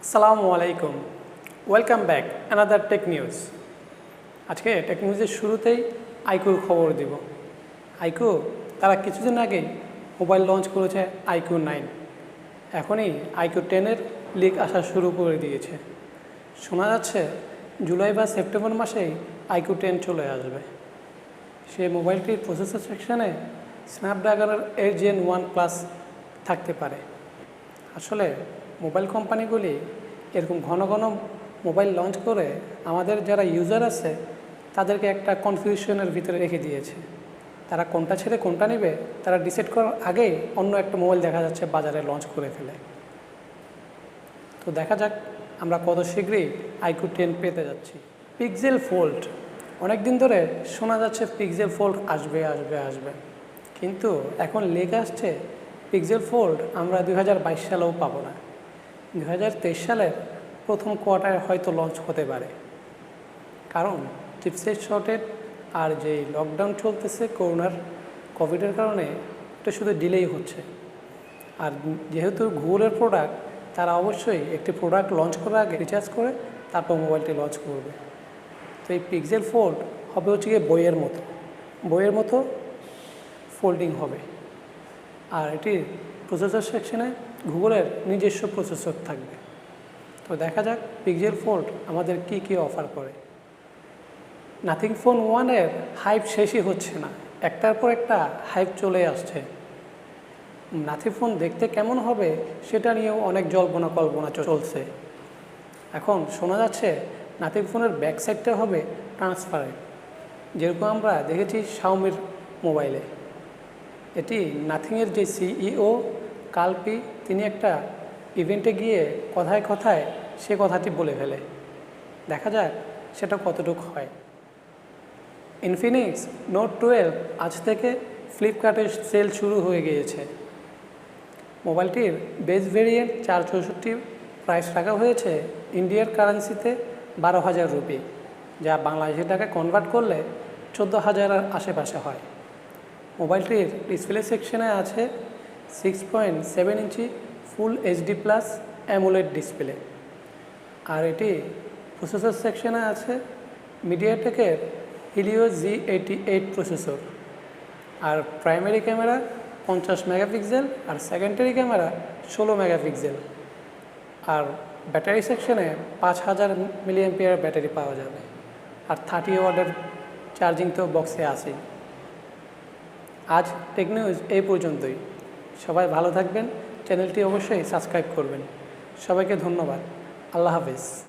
assalmualaikum. Welcome back. Another tech news. আজকে take নিউজের শুরুতেই আইকুর খবর দিব। আইকু তারা কিছুদিন আগেই মোবাইল লঞ্চ করেছে আইকু 9। এখনই আইকু 10-এর লিক আসা শুরু করে দিয়েছে। শোনা যাচ্ছে জুলাই বা সেপ্টেম্বর মাসেই আইকু 10 চলে আসবে। সেই মোবাইলটির প্রসেসর সেকশনে স্ন্যাপড্রাগনের 8 Gen 1+ থাকতে পারে। আসলে মোবাইল কোম্পানিগুলি এরকম ঘন ঘন মোবাইল লঞ্চ করে আমাদের যারা ইউজার আছে তাদেরকে একটা কনফিউশনের ভিতরে রেখে দিয়েছে। তারা কোনটা ছেড়ে কোনটা নেবে তারা ডিসাইড করার আগেই অন্য একটা মোবাইল দেখা যাচ্ছে বাজারে লঞ্চ করে ফেলে। তো দেখা যাক আমরা কত শীঘ্রই আইকু 10 পেতে যাচ্ছি। পিক্সেল ফোল্ড, অনেক দিন ধরে শোনা যাচ্ছে পিক্সেল ফোল্ড আসবে আসবে আসবে, কিন্তু এখন লেগ আসছে পিক্সেল ফোল্ড আমরা 2022 সালেও পাবো না। 2023 সালের প্রথম কোয়ার্টারে হয়তো লঞ্চ হতে পারে, কারণ চিপসেট শর্টেজ আর যেই লকডাউন চলতেছে কোভিডের কারণে এটা শুধু ডিলেই হচ্ছে। আর যেহেতু গুগলের প্রোডাক্ট, তারা অবশ্যই একটি প্রোডাক্ট লঞ্চ করার আগে রিচার্জ করে তারপর মোবাইলটি লঞ্চ করবে। তো এই পিক্সেল ফোল্ড হবে হচ্ছে গিয়ে বইয়ের মতো ফোল্ডিং হবে। আর এটির প্রসেসর সেকশনে গুগলের নিজস্ব প্রসেসর থাকবে। তো দেখা যাক পিক্সেল ফোল্ড আমাদের কি অফার করে। নাথিং ফোন 1-এর হাইপ শেষই হচ্ছে না, একটার পর একটা হাইপ চলে আসছে। নাথিং ফোন দেখতে কেমন হবে সেটা নিয়েও অনেক জল্পনা কল্পনা চলছে। এখন শোনা যাচ্ছে নাথিং ফোনের ব্যাক সাইডটা হবে ট্রান্সপারেন্ট, যেরকম আমরা দেখেছি শাওমির মোবাইলে। এটি নাথিংয়ের যে সিইও কালপি, তিনি একটা ইভেন্টে গিয়ে কথায় কথায় সে কথাটি বলে ফেলে। দেখা যাক সেটা কতটুকু হয়। ইনফিনিক্স নোট 12 আজ থেকে ফ্লিপকার্টে সেল শুরু হয়ে গিয়েছে। মোবাইলটির বেস ভেরিয়েন্ট 464 প্রাইস রাখা হয়েছে ইন্ডিয়ার কারেন্সিতে 12,000 রুপি, যা বাংলাদেশি টাকায় কনভার্ট করলে 14,000-এর আশেপাশে হয়। মোবাইলটির ডিসপ্লে সেকশনে আছে 6.7 ইঞ্চি ফুল HD+ অ্যামোলেড ডিসপ্লে। আর এটি প্রসেসর সেকশনে আছে মিডিয়াটেকের হিলিও G88 প্রসেসর। আর প্রাইমারি ক্যামেরা 50 মেগাপিক্সেল আর সেকেন্ডারি ক্যামেরা 16 মেগাপিক্সেল। আর ব্যাটারি সেকশনে 5000 mAh ব্যাটারি পাওয়া যাবে। আর 30 ওয়াটের চার্জিং তো বক্সে আছেই। আজ টেক নিউজ এই পর্যন্তই। সবাই ভালো থাকবেন, চ্যানেলটি অবশ্যই সাবস্ক্রাইব করবেন। সবাইকে ধন্যবাদ। আল্লাহ হাফেজ।